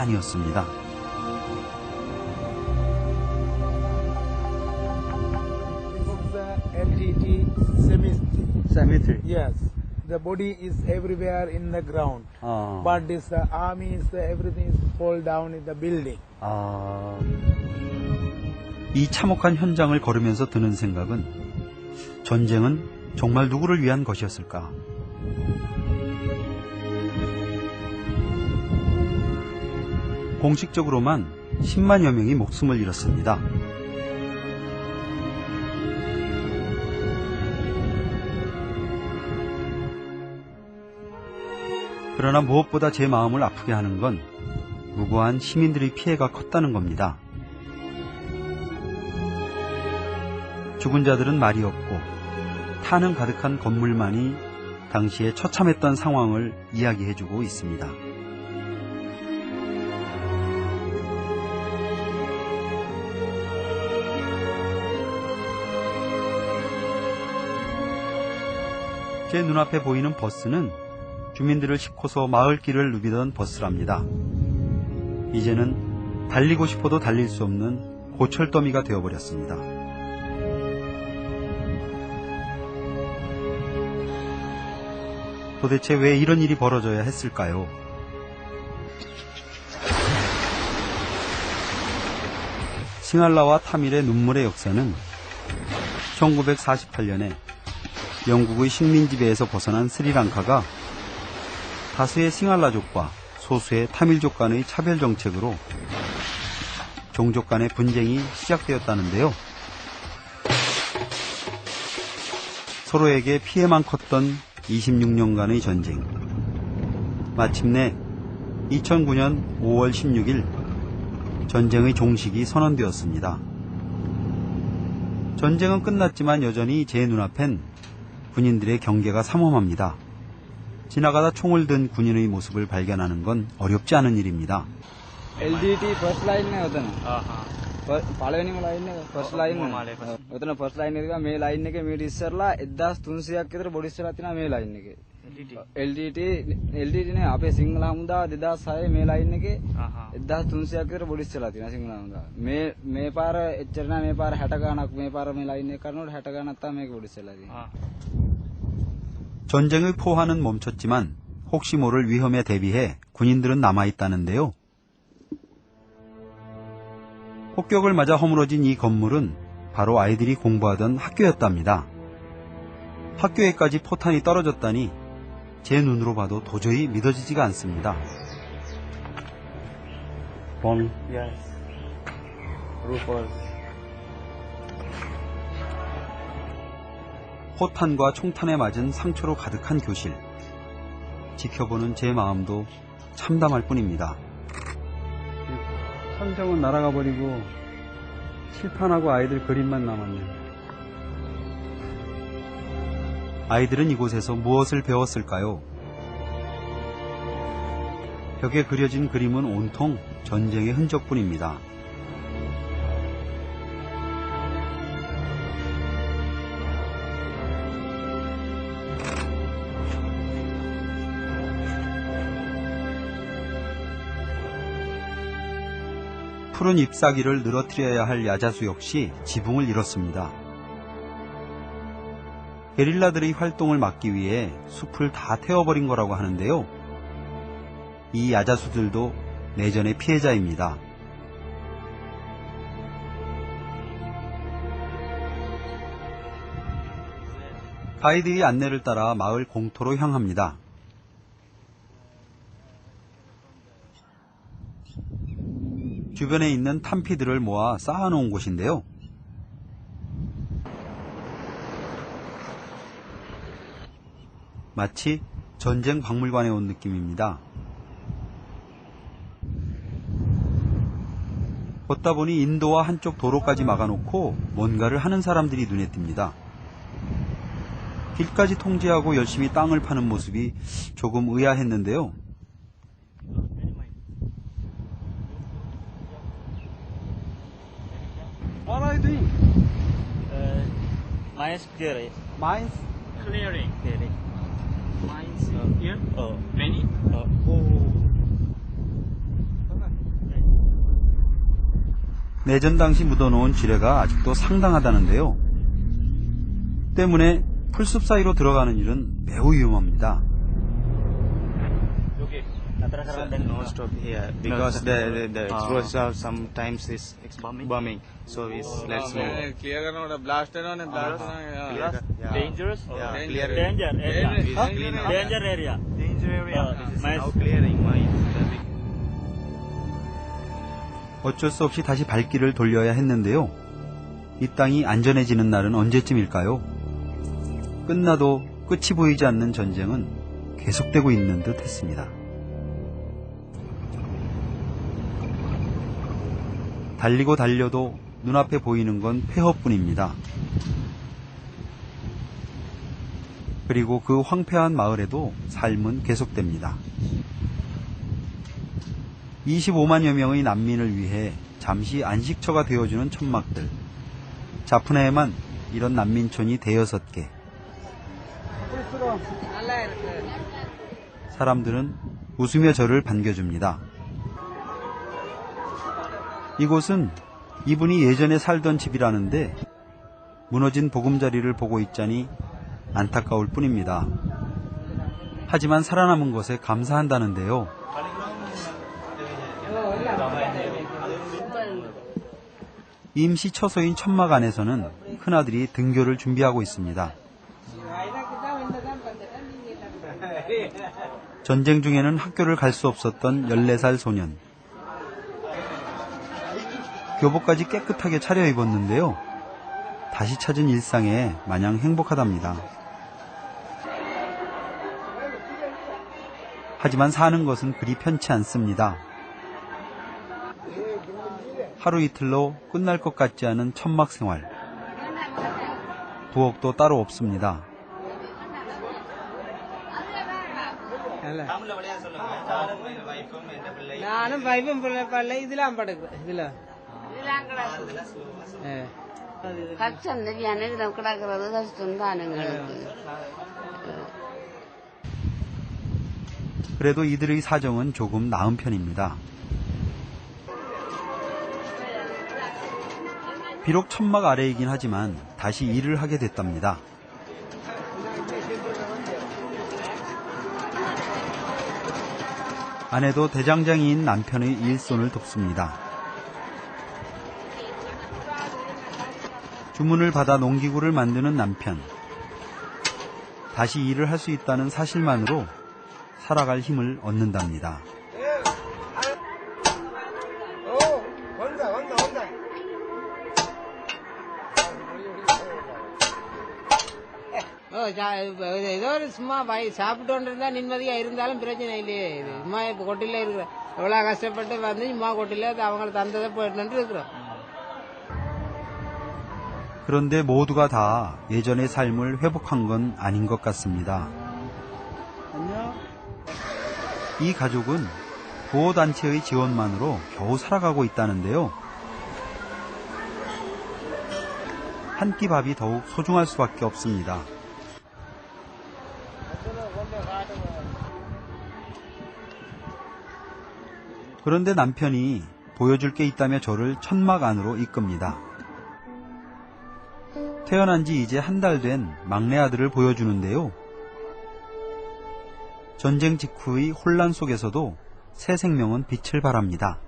아니었습니다. LTT cemetery. Yes, the body is everywhere in the ground, but this army is everything is fall down in the building. 이 참혹한 현장을 걸으면서 드는 생각은 전쟁은 정말 누구를 위한 것이었을까? 공식적으로만 10만여 명이 목숨을 잃었습니다. 그러나 무엇보다 제 마음을 아프게 하는 건 무고한 시민들의 피해가 컸다는 겁니다. 죽은 자들은 말이 없고 탄은 가득한 건물만이 당시에 처참했던 상황을 이야기해주고 있습니다. 제 눈앞에 보이는 버스는 주민들을 싣고서 마을길을 누비던 버스랍니다. 이제는 달리고 싶어도 달릴 수 없는 고철더미가 되어버렸습니다. 도대체 왜 이런 일이 벌어져야 했을까요? 싱할라와 타밀의 눈물의 역사는 1948년에 영국의 식민 지배에서 벗어난 스리랑카가 다수의 싱할라족과 소수의 타밀족 간의 차별 정책으로 종족 간의 분쟁이 시작되었다는데요. 서로에게 피해만 컸던 26년간의 전쟁. 마침내 2009년 5월 16일 전쟁의 종식이 선언되었습니다. 전쟁은 끝났지만 여전히 제 눈앞엔 군인들의 경계가 삼엄합니다. 지나가다 총을 든 군인의 모습을 발견하는 건 어렵지 않은 일입니다. LDT first line ne utana පළවෙනිම line එක first line උතන first line එක මේ line එකේ මීට ඉස්සරලා 1300ක් විතර බොඩි ඉස්සරලා තියෙනවා මේ line එකේ LDT නේ අපේ සිංහල හමුදාව 2006 මේ line එකේ 1300ක් විතර බොඩි ඉස්සරලා තියෙනවා සිංහල හමුදාව මේ පාර එච්චර නෑ මේ පාර 60 ගාණක් මේ පාර මේ line එක කරනකොට 60 ගාණක් තමයි මේක බොඩි ඉස්සරලා තියෙනවා. 전쟁의 포화는 멈췄지만 혹시 모를 위험에 대비해 군인들은 남아있다는데요. 폭격을 맞아 허물어진 이 건물은 바로 아이들이 공부하던 학교였답니다. 학교에까지 포탄이 떨어졌다니 제 눈으로 봐도 도저히 믿어지지가 않습니다. Bomb. Yes. Roof was. 포탄과 총탄에 맞은 상처로 가득한 교실. 지켜보는 제 마음도 참담할 뿐입니다. 천정은 날아가 버리고 칠판하고 아이들 그림만 남았네요. 아이들은 이곳에서 무엇을 배웠을까요? 벽에 그려진 그림은 온통 전쟁의 흔적뿐입니다. 푸른 잎사귀를 늘어뜨려야 할 야자수 역시 지붕을 잃었습니다. 게릴라들의 활동을 막기 위해 숲을 다 태워버린 거라고 하는데요. 이 야자수들도 내전의 피해자입니다. 가이드의 안내를 따라 마을 공터로 향합니다. 주변에 있는 탄피들을 모아 쌓아놓은 곳인데요. 마치 전쟁 박물관에 온 느낌입니다. 걷다 보니 인도와 한쪽 도로까지 막아놓고 뭔가를 하는 사람들이 눈에 띕니다. 길까지 통제하고 열심히 땅을 파는 모습이 조금 의아했는데요. What are you doing? Mines clearing. Mines? Clearing. Mines here? Many? 내전 당시 묻어놓은 지뢰가 아직도 상당하다는데요. 때문에 풀숲 사이로 들어가는 일은 매우 위험합니다. No stop here because the explosive sometimes is bombing. So let's move. Clear करना blast है blast Dangerous? Clear. Danger area. Danger area. Danger area. This is nice. now clearing. 어쩔 수 없이 다시 발길을 돌려야 했는데요. 이 땅이 안전해지는 날은 언제쯤일까요? 끝나도 끝이 보이지 않는 전쟁은 계속되고 있는 듯 했습니다. 달리고 달려도 눈앞에 보이는 건 폐허뿐입니다. 그리고 그 황폐한 마을에도 삶은 계속됩니다. 25만여 명의 난민을 위해 잠시 안식처가 되어주는 천막들. 자푸나에만 이런 난민촌이 대여섯 개. 사람들은 웃으며 저를 반겨줍니다. 이곳은 이분이 예전에 살던 집이라는데 무너진 보금자리를 보고 있자니 안타까울 뿐입니다. 하지만 살아남은 것에 감사한다는데요. 임시 처소인 천막 안에서는 큰아들이 등교를 준비하고 있습니다. 전쟁 중에는 학교를 갈 수 없었던 14살 소년. 교복까지 깨끗하게 차려입었는데요. 다시 찾은 일상에 마냥 행복하답니다. 하지만 사는 것은 그리 편치 않습니다. 하루 이틀로 끝날 것 같지 않은 천막 생활. 부엌도 따로 없습니다. நானும் பைப்பும் பல்ல இதெல்லாம் படுக்கிறேன் இதுல கஷ்டம் தெரியாது கிடக்கிறது கஷ்டம் தான் எங்களுக்கு. 그래도 이들의 사정은 조금 나은 편입니다. 비록 천막 아래이긴 하지만 다시 일을 하게 됐답니다. 아내도 대장장이인 남편의 일손을 돕습니다. 주문을 받아 농기구를 만드는 남편. 다시 일을 할 수 있다는 사실만으로 살아갈 힘을 얻는답니다. ஏதோ ஒரு சும்மா சாப்பிட்டு இருந்தா நிம்மதியா இருந்தாலும் பிரச்சனை இல்லையே. இது சும்மா இப்ப கொட்டில இருக்கிற எவ்வளவு கஷ்டப்பட்டு வந்து சும்மா கொட்டில அவங்க தந்ததை போயிட்டு இருக்கிறோம். 그런데 모두가 다 예전의 삶을 회복한 건 아닌 것 같습니다. 이 가족은 보호단체의 지원만으로 겨우 살아가고 있다는데요. 한 끼 밥이 더욱 소중할 수밖에 없습니다. 그런데 남편이 보여줄 게 있다며 저를 천막 안으로 이끕니다. 태어난 지 이제 한 달 된 막내 아들을 보여주는데요. 전쟁 직후의 혼란 속에서도 새 생명은 빛을 발합니다.